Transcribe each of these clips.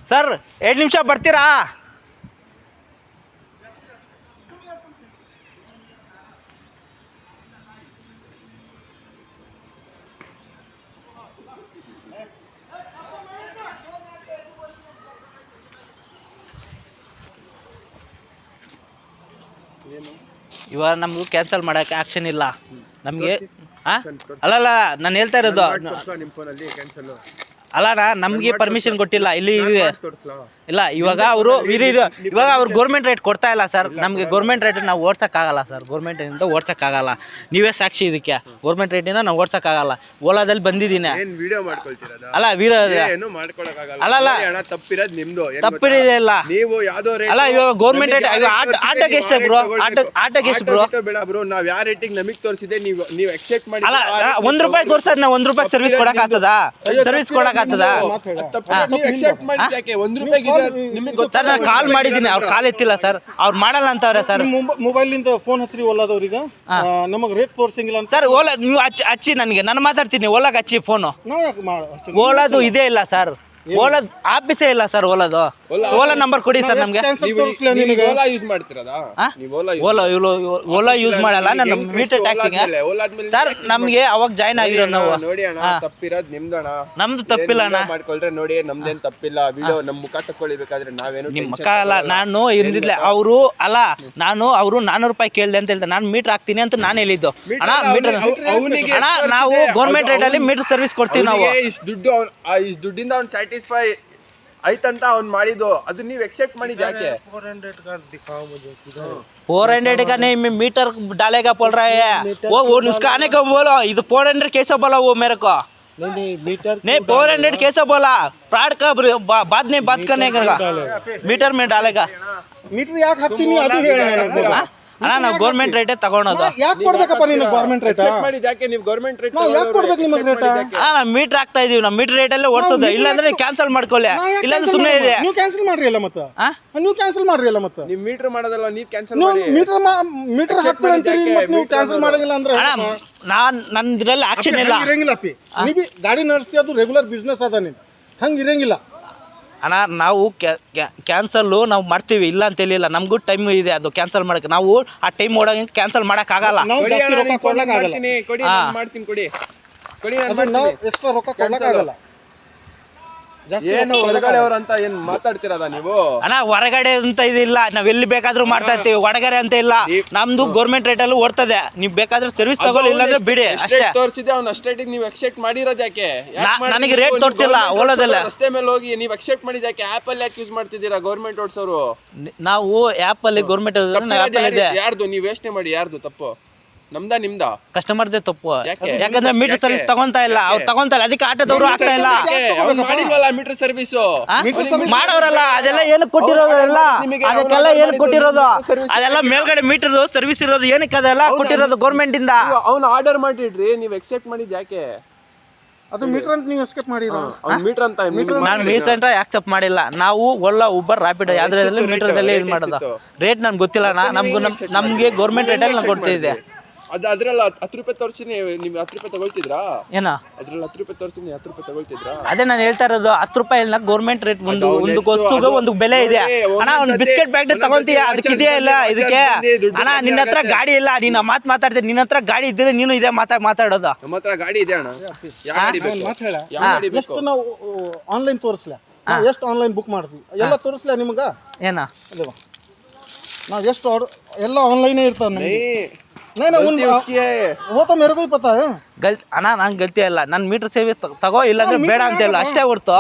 Sir 2 ನಿಮಿಷ ಬರ್ತೀರಾ? ಇವಾಗ ನಮಗೂ ಕ್ಯಾನ್ಸಲ್ ಮಾಡೋಕ್ಕೆ ಆಕ್ಷನ್ ಇಲ್ಲ ನಮಗೆ. ಅಲ್ಲಲ್ಲ ನಾನು ಹೇಳ್ತಾ ಇರೋದು ಅಲ್ಲಣ್ಣ, ನಮಗೆ ಪರ್ಮಿಷನ್ ಕೊಟ್ಟಿಲ್ಲ ಇಲ್ಲಿ. ಇಲ್ಲ ಇವಾಗ ಅವ್ರು ಗೌರ್ಮೆಂಟ್ ರೇಟ್ ಕೊಡ್ತಾ ಇಲ್ಲ ಸರ್. ನಮಗೆ ಗೌರ್ಮೆಂಟ್ ರೇಟ್ ನಾವು ಓಡ್ಸೋಕ್ಕಾಗಲ್ಲ ಸರ್. ಗೌರ್ಮೆಂಟಿಂದ ಓಡ್ಸೋಕ್ಕಾಗಲ್ಲ. ನೀವೇ ಸಾಕ್ಷಿ ಇದಕ್ಕೆ. ಗೌರ್ಮೆಂಟ್ ರೇಟಿಂದ ನಾವು ಓಡ್ಸೋಕ್ಕಾಗಲ್ಲ. ಓಲಾದಲ್ಲಿ ಬಂದಿದ್ದೀನಿ. ಅಲ್ಲ ವಿಡಿಯೋ ಅಲ್ಲಲ್ಲ ತಪ್ಪಿರೋದೇ ಇಲ್ಲ. ಅಲ್ಲ ಇವಾಗ ಗೌರ್ಮೆಂಟ್ ರೇಟ್ ಆಟೋಗೆ ಎಷ್ಟು ಬ್ರೋ? ಆಟೋಗೆ ಎಷ್ಟು ಬ್ರೋ? ನಾವು ಯಾವ ರೇಟಿಗೆ ನಮಗೆ ತೋರಿಸಿದೆ ನೀವು ಎಕ್ಸೆಪ್ಟ್ ಮಾಡಿ. ಅಲ್ಲ ₹1 ತೋರ್ಸೋದು ನಾವು ₹1 ಸರ್ವಿಸ್ ಕೊಡಕ್ಕಾಗ್ತದಾ? ಸರ್ವಿಸ್ ಕೊಡಕ್ಕಾಗ್ತದಾ? ಸರ್ ನಾನು ಕಾಲ್ ಮಾಡಿದ್ದೀನಿ, ಅವ್ರು ಕಾಲ್ ಎತ್ತಿಲ್ಲ ಸರ್. ಅವ್ರು ಮಾಡಲ್ಲ ಅಂತವ್ರೆ ಸರ್. ಮೊಬೈಲ್ ಇಂದ ಫೋನ್ ಹಚ್ಚಿರಿ ಓಲಾದವ್ರಿಗೆ, ನಮಗೆ ರೇಟ್ ತೋರ್ಸಂಗಿಲ್ಲ ಸರ್. ಓಲಾ ನೀವು ಹಚ್ಚಿ ನನಗೆ, ನಾನು ಮಾತಾಡ್ತೀನಿ. ಓಲಾಗ ಹಚ್ಚಿ ಫೋನು. ಓಲಾದು ಇದೇ ಇಲ್ಲ ಸರ್. ಓಲಾ ಆಫೀಸೇ ಇಲ್ಲ ಸರ್. ಓಲಾದು ಓಲಾ ನಂಬರ್ ಕೊಡಿ ಸರ್ ನಮ್ಗೆ. ಓಲಾ ಯೂಸ್ ಮಾಡಲ್ಲ ನಾನು. ಮೀಟರ್ ಟ್ಯಾಕ್ಸಿಗೆ ಸರ್ ನಮ್ಗೆ ಅವಾಗ ಜಾಯ್ನ್ ಆಗಿರೋದು ನಾವು. ತಪ್ಪಿರೋದು ನಿಮ್ದಣ್ಣ, ನಮ್ದು ತಪ್ಪಿಲ್ಲ ಅಣ್ಣ. ಮಾಡ್ಕೊಳ್ರೆ ನೋಡಿ, ನಮ್ದೇನ್ ತಪ್ಪಿಲ್ಲ. ವಿಡಿಯೋ ನಮ್ಮ ಮುಖ ತಕ್ಕೊಳ್ಬೇಕಾದ್ರೆ ನಾವೇನು ನಿಮ್ ಮುಖ ಅಲ್ಲ. ನಾನು ಹಿಂದಿದ್ಲೆ ಅವರು ಅಲ್ಲ, ನಾನು ಅವರು ₹400 ಕೇಳಿದೆ ಅಂತ ಹೇಳ್ದೆ. ನಾನು ಮೀಟರ್ ಹಾಕ್ತೀನಿ ಅಂತ ನಾನು ಹೇಳಿದ್ದು. ಅಣ್ಣ ಮೀಟರ್ ಅಣ್ಣ, ನಾವು ಗೌರ್ಮೆಂಟ್ ರೇಟ್ ಅಲ್ಲಿ ಮೀಟರ್ ಸರ್ವಿಸ್ ಕೊಡ್ತೀವಿ ನಾವು. ಇಷ್ಟು ದುಡ್ಡಿಂದ ಅವ್ನು ಸ್ಯಾಟಿಸ್ಫೈ ಆಯ್ತಂತ ಅವ್ನು ಮಾಡಿದ್ದು. ಅದು ನೀವು ಎಕ್ಸೆಪ್ಟ್ ಮಾಡಿದ್ದು ಯಾಕೆ? 400 का नहीं, मीटर डालेगा बोल रहा है वो उसका आने को बोलो. इधर 400 कैसे बोला वो मेरे को? नहीं मीटर नहीं 400 कैसे बोला? फ्रॉड का बाद में बात करने का. मीटर में डालेगा. ಮೀಟರ್ ಯಾಕೆ ಹಾಕ್ತೀನಿ ಅದು ಹೇಳ. ಅಣ್ಣ ನಾವು ಗೌರ್ಮೆಂಟ್ ರೇಟೇ ತಗೊಳೋದು. ಯಾಕೆ ಕೊಡ್ಬೇಕಪ್ಪ ನೀನು ಗೌರ್ಮೆಂಟ್ ರೇಟ್? ಮಾಡಿದ್ದು ಯಾಕೆ? ನೀವು ಗೌರ್ಮೆಂಟ್ ರೇಟ್ ಯಾಕೆ ಕೊಡ್ಬೇಕು ನಿಮಗೆ ರೇಟ್? ನಾವು ಮೀಟರ್ ಹಾಕ್ತಾ ಇದೀವಿ. ನಾವು ಮೀಟರ್ ರೇಟ್ ಅಲ್ಲೇ ಓಡಿಸೋದು. ಇಲ್ಲಾಂದ್ರೆ ಕ್ಯಾನ್ಸಲ್ ಮಾಡ್ಕೊಳ್ಳಿ. ಇಲ್ಲಾಂದ್ರೆ ಸುಮ್ಮನೆ ಇದೆ. ನೀವು ಕ್ಯಾನ್ಸಲ್ ಮಾಡ್ರಿ ಅಲ್ಲ ಮತ್ತೆ. ನೀವು ಕ್ಯಾನ್ಸಲ್ ಮಾಡ್ರಿ ಅಲ್ಲ ಮತ್ತೆ. ನೀವು ಮೀಟರ್ ಮಾಡೋದಲ್ಲ, ನೀವು ಕ್ಯಾನ್ಸಲ್ ಮಾಡಿ. ಮೀಟರ್ ಹಾಕ್ತೀರ ಅಂತೀರಿ ಮತ್ತೆ ನೀವು ಕ್ಯಾನ್ಸಲ್ ಮಾಡಂಗಿಲ್ಲ ಅಂದ್ರೆ ನನ್ನ ಇದ್ರಲ್ಲಿ ಆಕ್ಷನ್ ಇಲ್ಲ. ಇರಂಗಿಲ್ಲ ಅಪ್ಪಿ. ನೀವು ಗಾಡಿ ನಡೆಸ್ತಿ, ಅದು ರೆಗ್ಯುಲರ್ ಬಿಸ್ನೆಸ್ ಅದ. ನೀನು ಹಂಗೆ ಇರಂಗಿಲ್ಲ ಅಣ್ಣ. ನಾವು ಕ್ಯಾನ್ಸಲ್ಲು ನಾವು ಮಾಡ್ತೀವಿ, ಇಲ್ಲ ಅಂತ ಹೇಳಿಲ್ಲ. ನಮಗೂ ಟೈಮ್ ಇದೆ ಅದು ಕ್ಯಾನ್ಸಲ್ ಮಾಡಕ್ಕೆ. ನಾವು ಆ ಟೈಮ್ ಓಡೋಂಗೆ ಕ್ಯಾನ್ಸಲ್ ಮಾಡೋಕ್ಕಾಗಲ್ಲ. ಎಕ್ಸ್ಟ್ರಾ ರೊಕ್ಕ ಕೊಡಕ್ಕಾಗಲ್ಲ. ಏನು ಹೊರಗಡೆ ಅವ್ರಂತ ಏನ್ ಮಾತಾಡ್ತಿರದ ನೀವು? ಅಣ್ಣ ಹೊರಗಡೆ ಅಂತ ಇದಿಲ್ಲ. ನಾವ್ ಎಲ್ಲಿ ಬೇಕಾದ್ರೂ ಮಾಡ್ತಾ ಇರ್ತೀವಿ. ಹೊರಗಡೆ ಅಂತ ಇಲ್ಲ. ನಮ್ದು ಗೌರ್ಮೆಂಟ್ ರೇಟ್ ಅಲ್ಲಿ ಓಡ್ತದೆ. ನೀವು ಬೇಕಾದ್ರೆ ಸರ್ವಿಸ್ ತಗೊಳ್ಳಿ, ಇಲ್ಲಾಂದ್ರೆ ಬಿಡಿ ಅಷ್ಟೇ. ತೋರಿಸಿದೆ ಅವ್ನು ಅಷ್ಟೇ. ನೀವು ಎಕ್ಸೆಪ್ಟ್ ಮಾಡಿರೋದು ಯಾಕೆ? ನನಗೆ ರೇಟ್ ತೋರಿಸಿಲ್ಲ ಓಲಾದಲ್ಲ. ರಸ್ತೆ ಮೇಲೆ ಹೋಗಿ ನೀವು ಎಕ್ಸೆಪ್ಟ್ ಮಾಡಿದ ಯಾಕೆ? ಆಪ್ ಅಲ್ಲಿ ಯಾಕೆ ಯೂಸ್ ಮಾಡ್ತಿದ್ದೀರಾ ಗೌರ್ಮೆಂಟ್ ಓಡಿಸೋರು? ನಾವು ಆಪ್ ಅಲ್ಲಿ ಗೌರ್ಮೆಂಟ್ ಯಾರ್ದು? ನೀವು ಯೋಚನೆ ಮಾಡಿ, ಯಾರ್ದು ತಪ್ಪು? ನಮ್ದಾ ನಿಮ್ದಾ? ಕಸ್ಟಮರ್ದೇ ತಪ್ಪು. ಯಾಕಂದ್ರೆ ಮೀಟರ್ ಸರ್ವಿಸ್ ತಗೊಂತಾ ಇಲ್ಲ. ಅವ್ರು ತಗೊಂತಾ ಇಲ್ಲ, ಅದಕ್ಕೆ ಆಟೋದವರು ಆಗ್ತಾ ಇಲ್ಲ. ಮಾಡಿಲ್ವಲ್ಲ ಮೀಟರ್ ಸರ್ವಿಸ್. ಮಾಡೋರಲ್ಲ. ಅದೆಲ್ಲ ಏನಕ್ಕೆ ಕೊಟ್ಟಿರೋದಲ್ಲ? ಅದಕ್ಕೆಲ್ಲ ಏನಕ್ಕೆ ಕೊಟ್ಟಿರೋದು? ಅದೆಲ್ಲ ಮೇಲ್ಗಡೆ ಮೀಟರ್ ಸರ್ವಿಸ್ ಇರೋದು ಏನಕ್ಕೆ? ಅದೆಲ್ಲ ಕೊಟ್ಟಿರೋದು ಗೌರ್ಮೆಂಟ್ ಇಂದ. ಅವ್ನು ಆರ್ಡರ್ ಮಾಡಿಡ್ರಿ, ನೀವು ಎಕ್ಸೆಪ್ಟ್ ಮಾಡಿದ್ ಯಾಕೆ? ಅದು ಮೀಟರ್ ಅಂತ ನೀವು ಎಕ್ಸೆಪ್ಟ್ ಮಾಡಿರೋ. ಮೀಟರ್ ಅಂತ ನಾನು ಮೀಟರ್ ಅಂತ ಆಕ್ಸೆಪ್ಟ್ ಮಾಡಿಲ್ಲ. ನಾವು ಓಲಾ ಉಬರ್ ರ್ಯಾಪಿಡ್ ಯಾವ್ದ್ರಲ್ಲಿ ಮೀಟರ್ದಲ್ಲಿ ಇದು ಮಾಡೋದು. ರೇಟ್ ನನ್ಗೆ ಗೊತ್ತಿಲ್ಲ. ನಮ್ಗೆ ಗೌರ್ಮೆಂಟ್ ರೇಟಲ್ಲಿ ನಾನು ಕೊಡ್ತಿದ್ದೆ. ಅದ್ರಲ್ಲಿ ₹10 ತೋರಿಸ್ತೀನಿ. ನೀವು ₹10 ತಗೊಳ್ತಿದ್ರಾ? ಏನ ಅದ್ರಲ್ಲಿ ₹10 ತೋರಿಸ್ತೀನಿ, ₹10 ತಗೊಳ್ತಿದ್ರಾ? ಅದೇ ನಾನು ಹೇಳ್ತಾ ಇರೋದು. ₹10 ಗೌರ್ಮೆಂಟ್ ರೇಟ್. ಒಂದು ವಸ್ತುಗೆ ಒಂದು ಬೆಲೆ ಇದೆ ಅಣ್ಣ. ಒಂದು ಬಿಸ್ಕೆಟ್ ಪ್ಯಾಕೆಟ್ ತಗೊಂತೀಯ, ಅದಕ್ಕೆ ಇದೆಯಾ ಇಲ್ಲ? ಇದಕ್ಕೆ ಅಣ್ಣ ನಿನ್ನ ಹತ್ರ ಗಾಡಿ ಇಲ್ಲ. ನೀನು ಮಾತಾಡ್ತೀನಿ. ನಿನ್ನ ಹತ್ರ ಗಾಡಿ ಇದ್ರೆ ನೀನು ಇದೇ ಮಾತಾಡೋದು. ನಮ್ಮ ಹತ್ರ ಗಾಡಿ ಇದೆ ಅಣ್ಣ. ಎಷ್ಟು ನಾವು ಆನ್ಲೈನ್ ತೋರಿಸ್ಲ? ಎಷ್ಟು ಆನ್ಲೈನ್ ಬುಕ್ ಮಾಡ್ತೀವಿ ಎಲ್ಲ ತೋರಿಸ್ಲ ನಿಮ್ಗೆ? ಏನ ನಾವು ಎಷ್ಟು ಎಲ್ಲ ಆನ್ಲೈನೇ ಇರ್ತಾವೆ ನಮಗೆ. वो तो मेरे को ही पता है. ಅಣ್ಣ ನಂಗೆ ಗಲ್ತಿ ಇಲ್ಲ. ನನ್ನ ಮೀಟರ್ ಸೇವೆ ತಗೋ, ಇಲ್ಲಾಂದ್ರೆ ಬೇಡ ಅಂತ ಇಲ್ಲ ಅಷ್ಟೇ ಹೊರ್ತು.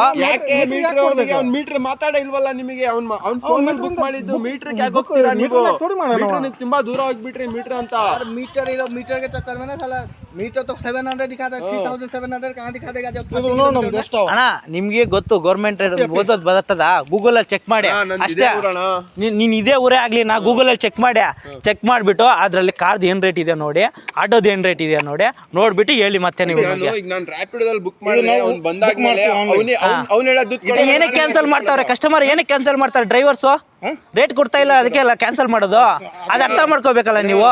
ಮೀಟರ್ ಮಾತಾಡ ಇಲ್ವಲ್ಲ ನಿಮಗೆ? ಅವ್ನ ಫೋನ್ ಬುಕ್ ಮಾಡಿದ್ದು ಮೀಟರ್ ಯಾಕೆ ಹೋಗ್ತೀರಾ ನೀವು? ತುಂಬಾ ದೂರ ಹೋಗ್ಬಿಟ್ರಿ ಮೀಟರ್ ಅಂತ. मीटर मीटर के चक्कर में ना साला मीटर तो 700 दिखाता है. 3700 कहाँ दिखा देगा जब? ಅಣ್ಣ ನಿಮ್ಗೆ ಗೊತ್ತು ಗೌರ್ಮೆಂಟ್ ಓದೋದು ಬರ್ತದ. ಗೂಗಲ್ ಅಲ್ಲಿ ಚೆಕ್ ಮಾಡಿ ಅಷ್ಟೇ. ನೀನ್ ಇದೇ ಊರೇ ಆಗ್ಲಿ, ನಾ ಗೂಗಲ್ ಅಲ್ಲಿ ಚೆಕ್ ಮಾಡ್ಬಿಟ್ಟು ಅದ್ರಲ್ಲಿ ಕಾರ್ದು ಏನ್ ರೇಟ್ ಇದೆ ನೋಡಿ, ಆಟೋದು ಏನ್ ರೇಟ್ ಇದೆ ನೋಡಿ, ನೋಡ್ಬಿಟ್ಟು ಹೇಳಿ ಮತ್ತೆ ನೀವು. ಈಗ ನಾನು ರ್ಯಾಪಿಡೋದಲ್ಲಿ ಬುಕ್ ಮಾಡಿದ್ರೆ ಅವ್ನು ಬಂದಾದ್ಮೇಲೆ ಅವ್ನು ಹೇಳೋದು ಏನಕ್ಕೆ ಕ್ಯಾನ್ಸಲ್ ಮಾಡ್ತಾವ್ರೆ ಕಸ್ಟಮರ್? ಏನಕ್ಕೆ ಕ್ಯಾನ್ಸಲ್ ಮಾಡ್ತಾರೆ ಡ್ರೈವರ್ಸು? ರೇಟ್ ಕೊಡ್ತಾ ಇಲ್ಲ, ಅದಕ್ಕೆ ಅಲ್ಲ ಕ್ಯಾನ್ಸಲ್ ಮಾಡೋದು. ಅದು ಅರ್ಥ ಮಾಡ್ಕೋಬೇಕಲ್ಲ ನೀವು.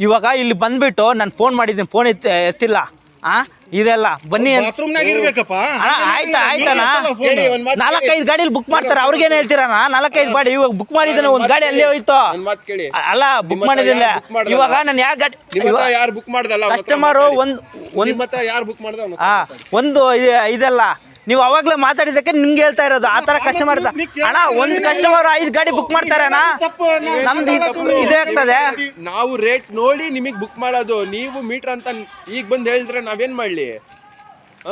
ಇವಾಗ ಇಲ್ಲಿ ಬಂದ್ಬಿಟ್ಟು ನಾನು ಫೋನ್ ಮಾಡಿದ್ದೀನಿ, ಫೋನ್ ಎತ್ತಿಲ್ಲ. ಇದೆಲ್ಲ ಬನ್ನಿ ಬಾತ್ರೂಮ್ನಾಗ ಇರ್ಬೇಕಪ್ಪ ಅಣ್ಣ ಆಯ್ತಣ್ಣ ಹೇಳಿ, ಒಂದ್ ಮಾತ್ 4-5 ಗಾಡಿಲಿ ಬುಕ್ ಮಾಡ್ತಾರೆ ಅವ್ರಿಗೇನು ಹೇಳ್ತೀರಣ್ಣ 4-5 ಗಾಡಿ ಇವಾಗ ಬುಕ್ ಮಾಡಿದ್ದೇನೆ ಒಂದು ಗಾಡಿ ಅಲ್ಲೇ ಹೋಯ್ತು ಒಂದ್ ಮಾತ್ ಕೇಳಿ, ಅಲ್ಲ ಬುಕ್ ಮಾಡಿದ್ದೀನಿ ಇವಾಗ ನಾನು ಯಾವ ಗಾಡಿ ನಿಮ್ಮ ಹತ್ರ ಯಾರು ಬುಕ್ ಮಾಡ್ದಲ್ಲ ಕಸ್ಟಮರು ನಿಮ್ಮ ಹತ್ರ ಯಾರು ಬುಕ್ ಮಾಡ್ದ ಅವ್ನ ಒಂದು ಇದೆಲ್ಲ ನೀವು ಅವಾಗಲೇ ಮಾತಾಡಿದಕ್ಕೆ ನಿಮ್ಗೆ ಹೇಳ್ತಾ ಇರೋದು ಆ ಥರ ಕಸ್ಟಮರ್ ಅಣ್ಣ ಒಂದು ಕಸ್ಟಮರ್ 5 ಗಾಡಿ ಬುಕ್ ಮಾಡ್ತಾರೆ ಅಣ್ಣ ನಮ್ದು ಇದೇ ಆಗ್ತದೆ. ನಾವು ರೇಟ್ ನೋಡಿ ನಿಮಗೆ ಬುಕ್ ಮಾಡೋದು, ನೀವು ಮೀಟರ್ ಅಂತ ಈಗ ಬಂದು ಹೇಳಿದ್ರೆ ನಾವೇನ್ ಮಾಡ್ಲಿ?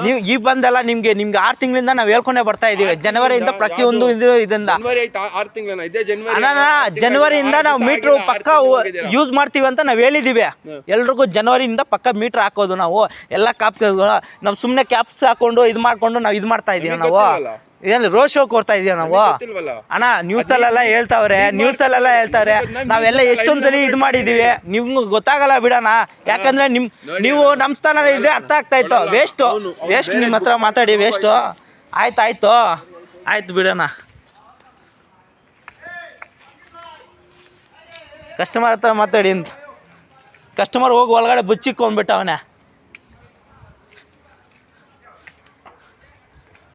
ನೀವು ಈಗ ಬಂದಲ್ಲ ನಿಮ್ಗೆ 6 ತಿಂಗಳಿಂದ ನಾವು ಹೇಳ್ಕೊಂಡೇ ಬರ್ತಾ ಇದೀವಿ. ಜನವರಿಯಿಂದ ಪ್ರತಿಯೊಂದು ಇದರಿಂದ ಜನವರಿ ಆಯ್ತು 6 ತಿಂಗಳ ಇದೇ ಜನವರಿ ಅಣ್ಣ ಜನವರಿಯಿಂದ ನಾವು ಮೀಟ್ರು ಪಕ್ಕ ಯೂಸ್ ಮಾಡ್ತೀವಿ ಅಂತ ನಾವು ಹೇಳಿದೀವಿ ಎಲ್ರಿಗೂ. ಜನವರಿಯಿಂದ ಪಕ್ಕ ಮೀಟ್ರ್ ಹಾಕೋದು ನಾವು ಎಲ್ಲ ನಾವು ಸುಮ್ಮನೆ ಕ್ಯಾಪ್ಸ್ ಹಾಕೊಂಡು ಇದು ಮಾಡ್ಕೊಂಡು ನಾವು ಇದು ಮಾಡ್ತಾ ಇದೀವಿ. ನಾವು ಏನು ರೋಡ್ ಶೋ ಕೊಡ್ತಾ ಇದೀವಿ ನಾವು ಅಣ್ಣ. ನ್ಯೂಸಲ್ಲೆಲ್ಲ ಹೇಳ್ತಾವ್ರೆ ನಾವೆಲ್ಲ ಎಷ್ಟೊಂದ್ಸಲಿ ಇದು ಮಾಡಿದೀವಿ, ನಿಮ್ಗೆ ಗೊತ್ತಾಗಲ್ಲ ಬಿಡೋಣ. ಯಾಕಂದ್ರೆ ನೀವು ನಮ್ಮ ಸ್ಥಾನ ಇದೆ ಅರ್ಥ ಆಗ್ತಾ ಇತ್ತು. ವೇಸ್ಟ್ ನಿಮ್ಮ ಹತ್ರ ಮಾತಾಡಿ ವೇಸ್ಟು. ಆಯ್ತು ಬಿಡೋಣ. ಕಸ್ಟಮರ್ ಹತ್ರ ಮಾತಾಡಿ ಅಂತ ಕಸ್ಟಮರ್ ಹೋಗಿ ಒಳಗಡೆ ಬಚ್ಚಿಕ್ಕೊಂಡ್ಬಿಟ್ಟವನೆ.